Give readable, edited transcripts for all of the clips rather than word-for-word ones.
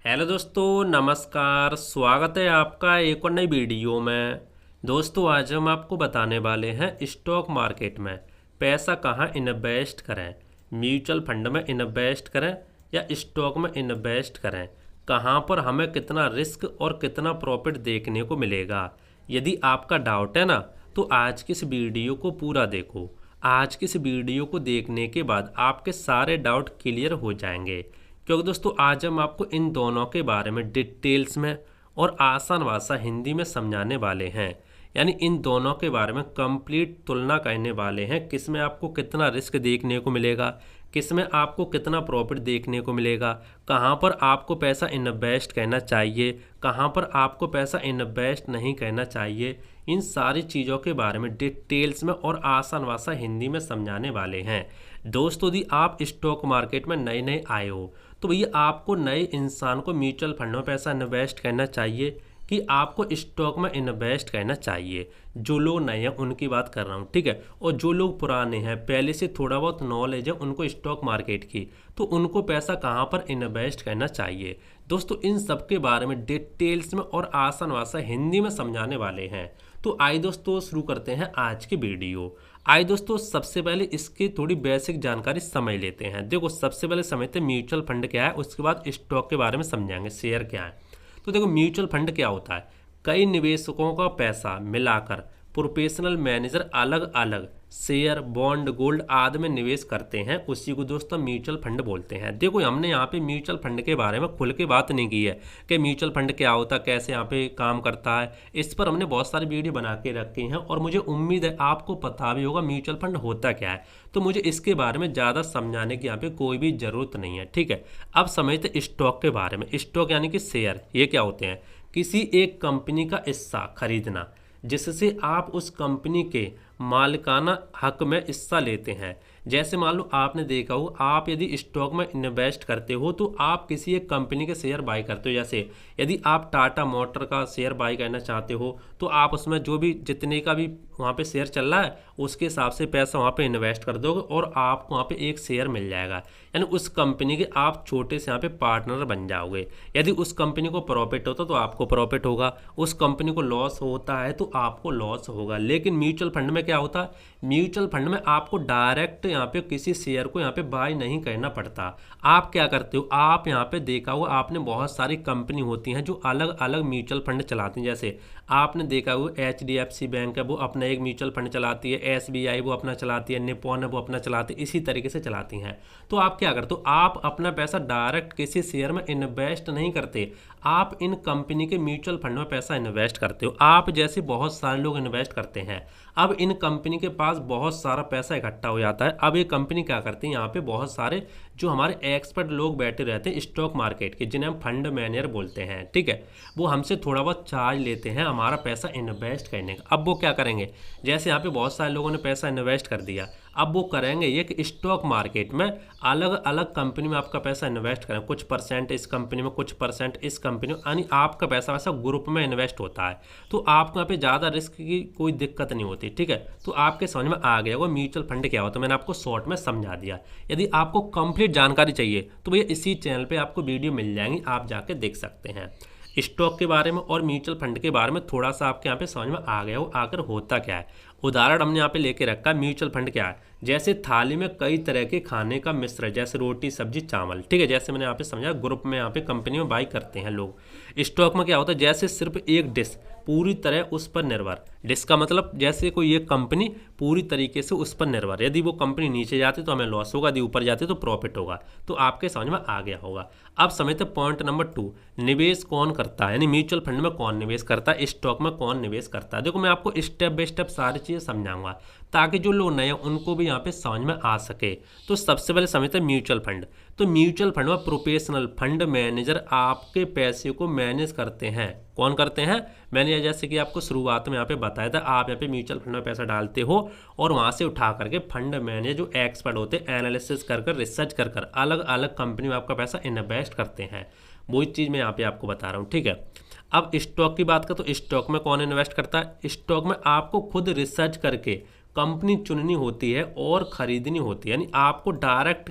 Hello दोस्तों, नमस्कार। स्वागत है आपका एक और नई वीडियो में। दोस्तों, आज हम आपको बताने वाले हैं स्टॉक मार्केट में पैसा कहाँ इन्वेस्ट करें। म्यूचुअल फंड में इन्वेस्ट करें या स्टॉक में इन्वेस्ट करें, कहाँ पर हमें कितना रिस्क और कितना प्रॉफिट देखने को मिलेगा। यदि आपका डाउट है ना, तो आज की इस वीडियो को पूरा देखो। आज की इस वीडियो को देखने के बाद आपके सारे डाउट क्लियर हो जाएंगे, क्योंकि दोस्तों आज हम आपको इन दोनों के बारे में डिटेल्स में और आसान भाषा हिंदी में समझाने वाले हैं। यानी इन दोनों के बारे में कंप्लीट तुलना करने वाले हैं, किस में आपको कितना रिस्क देखने को मिलेगा, किस में आपको कितना प्रॉफिट देखने को मिलेगा, कहाँ पर आपको पैसा इन्वेस्ट करना चाहिए, कहाँ पर आपको पैसा इन्वेस्ट नहीं करना चाहिए। इन सारी चीज़ों के बारे में डिटेल्स में और आसान भाषा हिंदी में समझाने वाले हैं। दोस्तों, यदि आप स्टॉक मार्केट में नए नए आए हो, तो भैया आपको नए इंसान को म्यूचुअल फंड में पैसा इन्वेस्ट करना चाहिए कि आपको स्टॉक में इन्वेस्ट करना चाहिए। जो लोग नए हैं उनकी बात कर रहा हूँ, ठीक है। और जो लोग पुराने हैं, पहले से थोड़ा बहुत नॉलेज है उनको स्टॉक मार्केट की, तो उनको पैसा कहाँ पर इन्वेस्ट करना चाहिए। दोस्तों, इन सब के बारे में डिटेल्स में और आसान भाषा हिंदी में समझाने वाले हैं। तो आइए दोस्तों शुरू करते हैं आज की वीडियो। आइए दोस्तों, सबसे पहले इसकी थोड़ी बेसिक जानकारी समझ लेते हैं। देखो, सबसे पहले समझते हैं म्यूचुअल फंड क्या है, उसके बाद स्टॉक के बारे में समझाएंगे शेयर क्या है। तो देखो, म्यूचुअल फंड क्या होता है। कई निवेशकों का पैसा मिलाकर प्रोफेशनल मैनेजर अलग अलग शेयर, बॉन्ड, गोल्ड आदि में निवेश करते हैं, उसी को दोस्तों म्यूचुअल फंड बोलते हैं। देखो, हमने यहाँ पे म्यूचुअल फंड के बारे में खुल के बात नहीं की है कि म्यूचुअल फंड क्या होता है, कैसे यहाँ पे काम करता है। इस पर हमने बहुत सारी वीडियो बना के रखी हैं और मुझे उम्मीद है आपको पता भी होगा म्यूचुअल फंड होता क्या है। तो मुझे इसके बारे में ज़्यादा समझाने की यहाँ पे कोई भी ज़रूरत नहीं है, ठीक है। अब समझते स्टॉक के बारे में। स्टॉक यानी कि शेयर, ये क्या होते हैं? किसी एक कंपनी का हिस्सा खरीदना जिससे आप उस कंपनी के मालिकाना हक में हिस्सा लेते हैं। जैसे मान लो आपने देखा हो, आप यदि स्टॉक में इन्वेस्ट करते हो तो आप किसी एक कंपनी के शेयर बाई करते हो। जैसे यदि आप टाटा मोटर का शेयर बाई करना चाहते हो तो आप उसमें जो भी जितने का भी वहाँ पे शेयर चल रहा है उसके हिसाब से पैसा वहाँ पे इन्वेस्ट कर दोगे और आपको वहाँ पे एक शेयर मिल जाएगा। यानी उस कंपनी के आप छोटे से यहाँ पे पार्टनर बन जाओगे। यदि उस कंपनी को प्रॉफिट होता तो आपको प्रॉफिट होगा, उस कंपनी को लॉस होता है तो आपको लॉस होगा। लेकिन म्यूचुअल फंड में क्या होता है? म्यूचुअल फंड में आपको डायरेक्ट यहाँ पे किसी शेयर को यहाँ पे बाय नहीं करना पड़ता। आप क्या करते हो, आप यहाँ पे देखा होगा आपने बहुत सारी कंपनी होती हैं जो अलग अलग म्यूचुअल फंड चलाती हैं। जैसे आपने देखा हुआ HDFC बैंक है, वो अपना एक म्यूचुअल फंड चलाती है, SBI वो अपना चलाती है, निप्पॉन है वो अपना चलाती है, इसी तरीके से चलाती हैं। तो आप क्या करते हो, आप अपना पैसा डायरेक्ट किसी शेयर में इन्वेस्ट नहीं करते, आप इन कंपनी के म्यूचुअल फंड में पैसा इन्वेस्ट करते हो। आप जैसे बहुत सारे लोग इन्वेस्ट करते हैं। अब इन कंपनी के पास बहुत सारा पैसा इकट्ठा हो जाता है। अब ये कंपनी क्या करती है, यहाँ पे बहुत सारे जो हमारे एक्सपर्ट लोग बैठे रहते हैं स्टॉक मार्केट के, जिन्हें हम फंड मैनेजर बोलते हैं, ठीक है। वो हमसे थोड़ा बहुत चार्ज लेते हैं हमारा पैसा इन्वेस्ट करने का। अब वो क्या करेंगे, जैसे यहाँ पे बहुत सारे लोगों ने पैसा इन्वेस्ट कर दिया, अब वो करेंगे ये कि स्टॉक मार्केट में अलग अलग कंपनी में आपका पैसा इन्वेस्ट करें, कुछ परसेंट इस कंपनी में, कुछ परसेंट इस कंपनी में, यानी आपका पैसा वैसा ग्रुप में इन्वेस्ट होता है। तो आपको यहाँ पे ज़्यादा रिस्क की कोई दिक्कत नहीं होती, ठीक है। तो आपके समझ में आ गया वो म्यूचुअल फंड क्या होता है, मैंने आपको शॉर्ट में समझा दिया। यदि आपको कंप्लीट जानकारी चाहिए तो भैया इसी चैनल पर आपको वीडियो मिल जाएंगी, आप जाके देख सकते हैं। स्टॉक के बारे में और म्यूचुअल फंड के बारे में थोड़ा सा आपके यहाँ पे समझ में आ गया हो आकर होता क्या है। उदाहरण हमने यहाँ पे लेके रखा है, म्यूचुअल फंड क्या है। जैसे थाली में कई तरह के खाने का मिश्रण, जैसे रोटी, सब्जी, चावल, ठीक है। जैसे मैंने यहाँ पे समझा, ग्रुप में यहाँ पे कंपनी में बाई करते हैं लोग। स्टॉक में क्या होता है, जैसे सिर्फ एक डिश पूरी तरह उस पर निर्भर। डिश का मतलब जैसे कोई एक कंपनी पूरी तरीके से उस पर निर्भर, यदि वो कंपनी नीचे जाती तो हमें लॉस होगा, यदि ऊपर जाती तो प्रॉफिट होगा। तो आपके समझ में आ गया होगा। अब समझते पॉइंट नंबर 2, निवेश कौन करता है, यानी म्यूचुअल फंड में कौन निवेश करता है, स्टॉक में कौन निवेश करता है। देखो, मैं आपको स्टेप बाय स्टेप सारी चीज़ें समझाऊंगा ताकि जो लोग नए हैं उनको भी यहाँ पे समझ में आ सके। तो सबसे पहले समझते हैं म्यूचुअल फंड। तो म्यूचुअल फंड में प्रोफेशनल फंड मैनेजर आपके पैसे को मैनेज करते हैं। कौन करते हैं? मैंने जैसे कि आपको शुरुआत में यहाँ पे बताया था, आप यहाँ पे म्यूचुअल फंड में पैसा डालते हो और वहाँ से उठा करके फंड मैनेजर जो एक्सपर्ट होते हैं, एनालिसिस कर कर, रिसर्च कर कर अलग अलग कंपनी में आपका पैसा इन्वेस्ट करते हैं। वही चीज़ मैं यहाँ पे आपको बता रहा हूँ, ठीक है। अब स्टॉक की बात करें तो स्टॉक में कौन इन्वेस्ट करता है? स्टॉक में आपको खुद रिसर्च करके कंपनी चुननी होती है और ख़रीदनी होती है, यानी आपको डायरेक्ट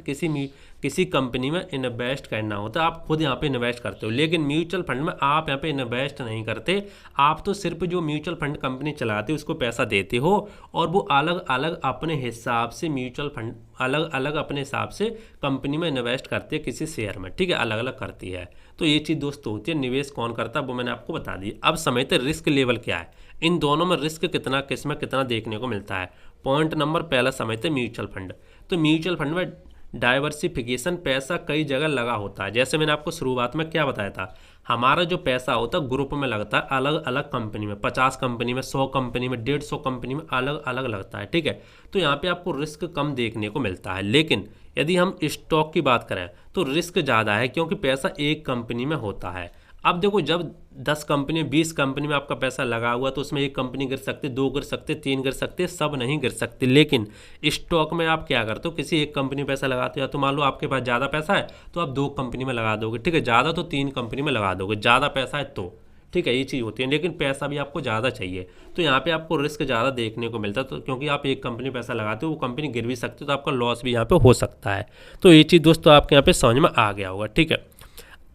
किसी कंपनी में इन्वेस्ट करना होता है, आप खुद यहाँ पे इन्वेस्ट करते हो। लेकिन म्यूचुअल फंड में आप यहाँ पे इन्वेस्ट नहीं करते, आप तो सिर्फ जो म्यूचुअल फंड कंपनी चलाती है उसको पैसा देते हो और वो अलग अलग अपने हिसाब से म्यूचुअल फंड अलग अलग अपने हिसाब से कंपनी में इन्वेस्ट करती है किसी शेयर में, ठीक है, अलग अलग करती है। तो ये चीज़ दोस्तों होती है। निवेश कौन करता है वो मैंने आपको बता दी। अब समझते रिस्क लेवल क्या है, इन दोनों में रिस्क कितना, किस में कितना देखने को मिलता है। पॉइंट नंबर पहला समझते म्यूचुअल फंड। तो म्यूचुअल फंड में डाइवर्सिफिकेशन, पैसा कई जगह लगा होता है। जैसे मैंने आपको शुरुआत में क्या बताया था, हमारा जो पैसा होता है ग्रुप में लगता है, अलग अलग कंपनी में, 50 कंपनी में, 100 कंपनी में, 150 कंपनी में अलग अलग लगता है, ठीक है। तो यहाँ पे आपको रिस्क कम देखने को मिलता है। लेकिन यदि हम स्टॉक की बात करें तो रिस्क ज़्यादा है, क्योंकि पैसा एक कंपनी में होता है। अब देखो, जब 10 कंपनी 20 कंपनी में आपका पैसा लगा हुआ तो उसमें एक कंपनी गिर सकती, 2 गिर सकते, 3 गिर सकते, सब नहीं गिर सकते। लेकिन स्टॉक में आप क्या करते हो, किसी एक कंपनी में पैसा लगाते हो, या तो मान लो आपके पास ज़्यादा पैसा है तो आप 2 कंपनी में लगा दोगे, ठीक है, ज़्यादा तो 3 कंपनी में लगा दोगे, ज़्यादा पैसा है तो, ठीक है, ये चीज़ होती है। लेकिन पैसा भी आपको ज़्यादा चाहिए तो यहाँ पे आपको रिस्क ज़्यादा देखने को मिलता है, तो क्योंकि आप एक कंपनी में पैसा लगाते हो, वो कंपनी गिर भी सकती है, तो आपका लॉस भी यहाँ पे हो सकता है। तो ये चीज़ दोस्तों आपके यहाँ पे समझ में आ गया होगा, ठीक है।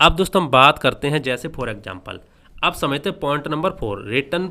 अब दोस्तों हम बात करते हैं जैसे फॉर एग्जांपल, अब समझते हैं पॉइंट नंबर 4, रिटर्न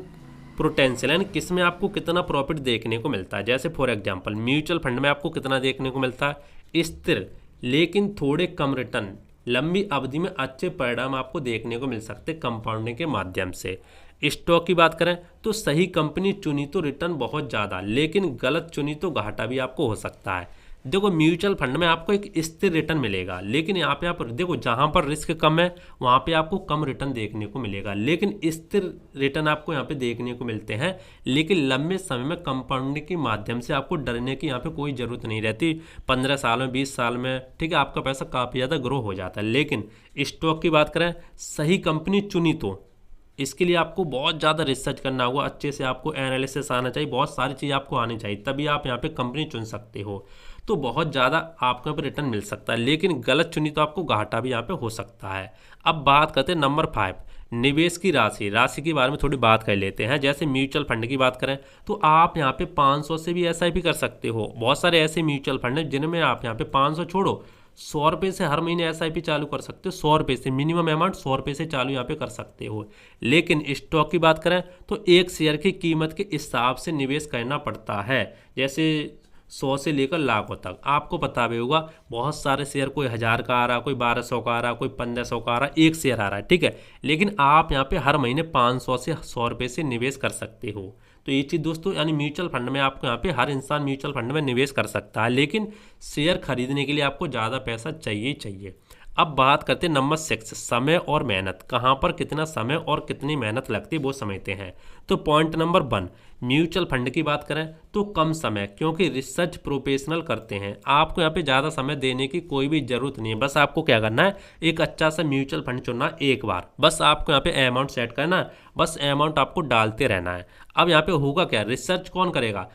पोटेंशियल, यानी किस में आपको कितना प्रॉफिट देखने को मिलता है। जैसे फॉर एग्जांपल म्यूचुअल फंड में आपको कितना देखने को मिलता है, स्थिर लेकिन थोड़े कम रिटर्न, लंबी अवधि में अच्छे परिणाम आपको देखने को मिल सकते कंपाउंडिंग के माध्यम से। स्टॉक की बात करें तो सही कंपनी चुनी तो रिटर्न बहुत ज़्यादा, लेकिन गलत चुनी तो घाटा भी आपको हो सकता है। देखो म्यूचुअल फंड में आपको एक स्थिर रिटर्न मिलेगा, लेकिन यहाँ पे आप देखो जहाँ पर रिस्क कम है वहाँ पे आपको कम रिटर्न देखने को मिलेगा, लेकिन स्थिर रिटर्न आपको यहाँ पे देखने को मिलते हैं। लेकिन लंबे समय में कंपाउंडिंग के माध्यम से आपको डरने की यहाँ पे कोई ज़रूरत नहीं रहती। 15 साल में, 20 साल में, ठीक है, आपका पैसा काफ़ी ज़्यादा ग्रो हो जाता है। लेकिन स्टॉक की बात करें, सही कंपनी चुनी तो इसके लिए आपको बहुत ज़्यादा रिसर्च करना होगा, अच्छे से आपको एनालिसिस आना चाहिए, बहुत सारी चीज़ आपको आनी चाहिए, तभी आप यहाँ पे कंपनी चुन सकते हो। तो बहुत ज़्यादा आपको यहाँ पे रिटर्न मिल सकता है, लेकिन गलत चुनी तो आपको घाटा भी यहाँ पे हो सकता है। अब बात करते हैं नंबर 5, निवेश की राशि के बारे में थोड़ी बात कर लेते हैं। जैसे म्यूचुअल फंड की बात करें तो आप यहाँ पे 500 से भी SIP कर सकते हो। बहुत सारे ऐसे म्यूचुअल फंड हैं जिनमें आप यहाँ पे 500 छोड़ो 100 रुपये से हर महीने SIP चालू कर सकते हो। 100 रुपये से मिनिमम अमाउंट 100 रुपये से चालू यहाँ पे कर सकते हो। लेकिन स्टॉक की बात करें तो एक शेयर की कीमत के हिसाब से निवेश करना पड़ता है। जैसे 100 से लेकर लाखों तक, आपको पता भी होगा बहुत सारे शेयर, कोई 1000 का आ रहा, कोई 1200 का आ रहा, कोई 1500 का आ रहा, एक शेयर आ रहा है, ठीक है। लेकिन आप यहाँ पे हर महीने 500 से 100 रुपये से निवेश कर सकते हो। तो ये चीज़ दोस्तों, यानी म्यूचुअल फंड में आपको यहाँ पे हर इंसान म्यूचुअल फंड में निवेश कर सकता है, लेकिन शेयर खरीदने के लिए आपको ज़्यादा पैसा चाहिए चाहिए। अब बात करते हैं नंबर 6, समय और मेहनत। कहाँ पर कितना समय और कितनी मेहनत लगती है वो समझते हैं। तो पॉइंट नंबर 1, म्यूचुअल फंड की बात करें तो कम समय, क्योंकि रिसर्च प्रोफेशनल करते हैं। आपको यहाँ पे ज़्यादा समय देने की कोई भी ज़रूरत नहीं है। बस आपको क्या करना है, एक अच्छा सा म्यूचुअल फंड चुनना एक बार, बस आपको यहाँ पे अमाउंट सेट करना है, बस अमाउंट आपको डालते रहना है। अब यहाँ पे होगा क्या, रिसर्च कौन करेगा,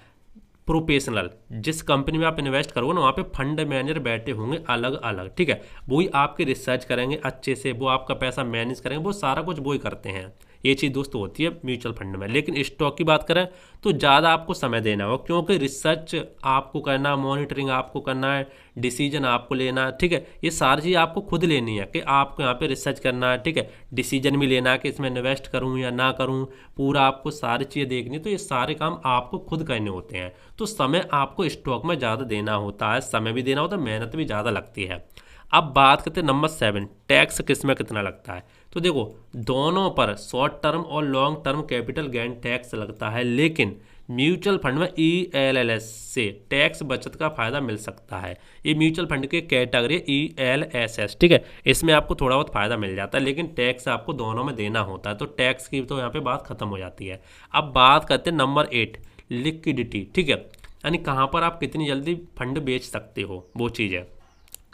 प्रोफेशनल। जिस कंपनी में आप इन्वेस्ट करोगे ना वहाँ पे फंड मैनेजर बैठे होंगे अलग अलग, ठीक है, वही आपके रिसर्च करेंगे अच्छे से, वो आपका पैसा मैनेज करेंगे, वो सारा कुछ वही करते हैं। ये चीज़ दोस्तों होती है म्यूचुअल फंड में। लेकिन स्टॉक की बात करें तो ज़्यादा आपको समय देना होगा, क्योंकि रिसर्च आपको करना, मॉनिटरिंग आपको करना है, डिसीजन आपको लेना है, ठीक है, ये सारी चीज़ आपको खुद लेनी है कि आपको यहाँ पे रिसर्च करना है, ठीक है, डिसीजन भी लेना है कि इसमें इन्वेस्ट करूँ या ना करूँ, पूरा आपको सारी चीज़ें देखनी। तो ये सारे काम आपको खुद करने होते हैं। तो समय आपको स्टॉक में ज़्यादा देना होता है, समय भी देना होता है, मेहनत भी ज़्यादा लगती है। अब बात करते हैं नंबर 7, टैक्स किस में कितना लगता है। तो देखो दोनों पर शॉर्ट टर्म और long term capital gain tax लगता है, लेकिन म्यूचुअल फंड में ELLS से टैक्स बचत का फायदा मिल सकता है। ये म्यूचुअल फंड के कैटेगरी ELSS, ठीक है, इसमें आपको थोड़ा बहुत फायदा मिल जाता है, लेकिन टैक्स आपको दोनों में देना होता है। तो टैक्स की तो यहाँ पे बात खत्म हो जाती है। अब बात करते हैं नंबर 8, लिक्विडिटी, ठीक है, यानी कहाँ पर आप कितनी जल्दी फंड बेच सकते हो, वो चीज़ है।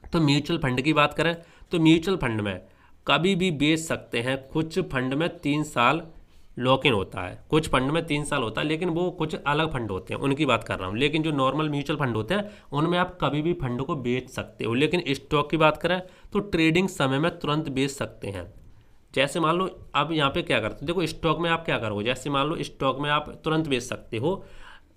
तो म्यूचुअल फंड की बात करें तो म्यूचुअल फंड में कभी भी बेच सकते हैं। कुछ फंड में 3 साल लॉक इन होता है, कुछ फंड में 3 साल होता है, लेकिन वो कुछ अलग फंड होते हैं, उनकी बात कर रहा हूँ। लेकिन जो नॉर्मल म्यूचुअल फंड होते हैं उनमें आप कभी भी फंड को बेच सकते हो। लेकिन स्टॉक की बात करें तो ट्रेडिंग समय में तुरंत बेच सकते हैं। जैसे मान लो अब यहाँ पे क्या करते हो, देखो स्टॉक में आप क्या करोगे, जैसे मान लो स्टॉक में आप तुरंत बेच सकते हो,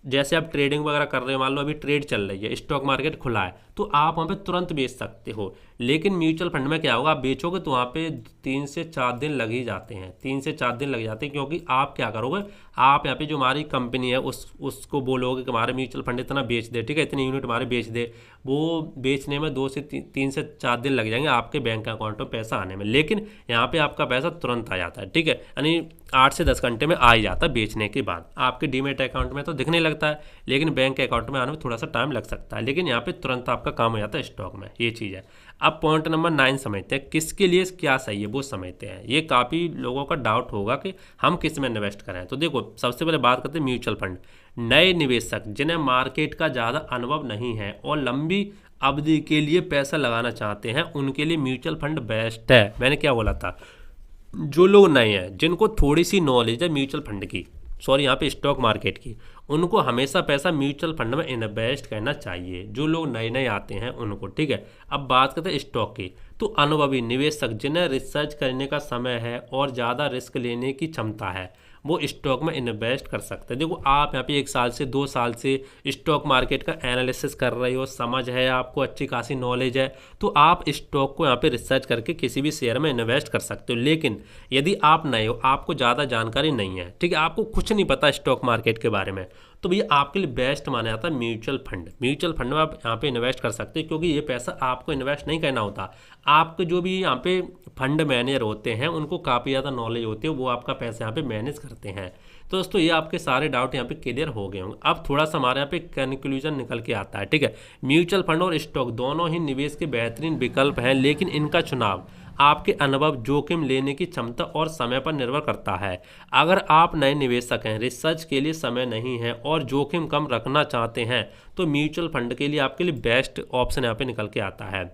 जैसे आप ट्रेडिंग वगैरह कर रहे हो, मान लो अभी ट्रेड चल रही है, स्टॉक मार्केट खुला है, तो आप वहाँ पे तुरंत बेच सकते हो। लेकिन म्यूचुअल फंड में क्या होगा, आप बेचोगे तो वहाँ पे 3 से 4 दिन लग ही जाते हैं, 3 से 4 दिन लग जाते हैं, क्योंकि आप क्या करोगे, आप यहाँ पे जो हमारी कंपनी है उसको बोलोगे कि हमारे म्यूचुअल फंड इतना बेच दे, ठीक है, इतनी यूनिट हमारे बेच दे। वो बेचने में 2 से 3 से 4 दिन लग जाएंगे आपके बैंक अकाउंट में पैसा आने में। लेकिन यहाँ पे आपका पैसा तुरंत आ जाता है, ठीक है, यानी 8 से 10 घंटे में आ ही जाता है बेचने के बाद। आपके डीमेट अकाउंट में तो दिखने लगता है, लेकिन बैंक अकाउंट में आने में थोड़ा सा टाइम लग सकता है, लेकिन यहाँ पे तुरंत आपका काम हो जाता है स्टॉक में, ये चीज़ है। अब पॉइंट नंबर 9 समझते हैं, किसके लिए क्या सही है वो समझते हैं। ये काफ़ी लोगों का डाउट होगा कि हम किस में इन्वेस्ट करें। तो देखो, सबसे पहले बात करते हैं म्यूचुअल फंड। नए निवेशक जिन्हें मार्केट का ज़्यादा अनुभव नहीं है और लंबी अवधि के लिए पैसा लगाना चाहते हैं, उनके लिए म्यूचुअल फंड बेस्ट है। मैंने क्या बोला था, जो लोग नए हैं, जिनको थोड़ी सी नॉलेज है म्यूचुअल फंड की, सॉरी यहाँ पे स्टॉक मार्केट की, उनको हमेशा पैसा म्यूचुअल फंड में इन्वेस्ट करना चाहिए, जो लोग नए नए आते हैं उनको, ठीक है। अब बात करते हैं स्टॉक की, तो अनुभवी निवेशक जिन्हें रिसर्च करने का समय है और ज़्यादा रिस्क लेने की क्षमता है, वो स्टॉक में इन्वेस्ट कर सकते हैं। देखो, आप यहाँ पे 1 साल से 2 साल से स्टॉक मार्केट का एनालिसिस कर रहे हो, समझ है आपको, अच्छी खासी नॉलेज है, तो आप स्टॉक को यहाँ पे रिसर्च करके किसी भी शेयर में इन्वेस्ट कर सकते हो। लेकिन यदि आप नए हो, आपको ज़्यादा जानकारी नहीं है, ठीक है, आपको कुछ नहीं पता स्टॉक मार्केट के बारे में, तो भैया आपके लिए बेस्ट माना जाता है म्यूचुअल फंड। म्यूचुअल फंड में आप यहाँ पे इन्वेस्ट कर सकते हैं, क्योंकि ये पैसा आपको इन्वेस्ट नहीं करना होता, आपके जो भी यहाँ पे फंड मैनेजर होते हैं उनको काफ़ी ज़्यादा नॉलेज होती है, वो आपका पैसा यहाँ पे मैनेज करते हैं। तो दोस्तों, ये आपके सारे डाउट यहाँ पे क्लियर हो गए होंगे। अब थोड़ा सा हमारे यहाँ पे कंक्लूजन निकल के आता है, ठीक है। म्यूचुअल फंड और स्टॉक दोनों ही निवेश के बेहतरीन विकल्प हैं, लेकिन इनका चुनाव आपके अनुभव, जोखिम लेने की क्षमता और समय पर निर्भर करता है। अगर आप नए निवेशक हैं, रिसर्च के लिए समय नहीं है और जोखिम कम रखना चाहते हैं, तो म्यूचुअल फंड के लिए आपके लिए बेस्ट ऑप्शन यहाँ पे निकल के आता है।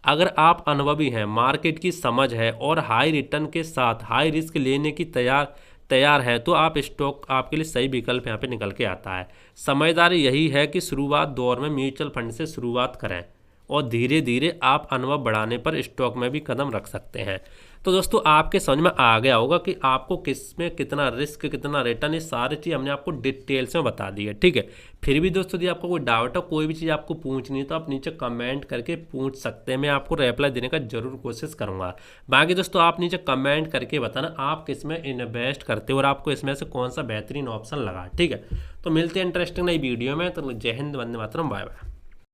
अगर आप अनुभवी हैं, मार्केट की समझ है और हाई रिटर्न के साथ हाई रिस्क लेने की तैयार है, तो आप स्टॉक आपके लिए सही विकल्प यहाँ पे निकल के आता है। समझदारी यही है कि शुरुआत दौर में म्यूचुअल फंड से शुरुआत करें और धीरे धीरे आप अनुभव बढ़ाने पर स्टॉक में भी कदम रख सकते हैं। तो दोस्तों, आपके समझ में आ गया होगा कि आपको किस में कितना रिस्क, कितना रिटर्न, ये सारी चीज़ हमने आपको डिटेल्स में बता दी है, ठीक है। फिर भी दोस्तों, यदि आपको कोई डाउट है, कोई भी चीज़ आपको पूछनी है, तो आप नीचे कमेंट करके पूछ सकते हैं, मैं आपको रिप्लाई देने का जरूर कोशिश करूँगा। बाकी दोस्तों, आप नीचे कमेंट करके बताना आप किस में इन्वेस्ट करते हो और आपको इसमें से कौन सा बेहतरीन ऑप्शन लगा, ठीक है। तो मिलते हैं इंटरेस्टिंग नई वीडियो में। तो जय हिंद, वंदे मातरम, बाय बाय।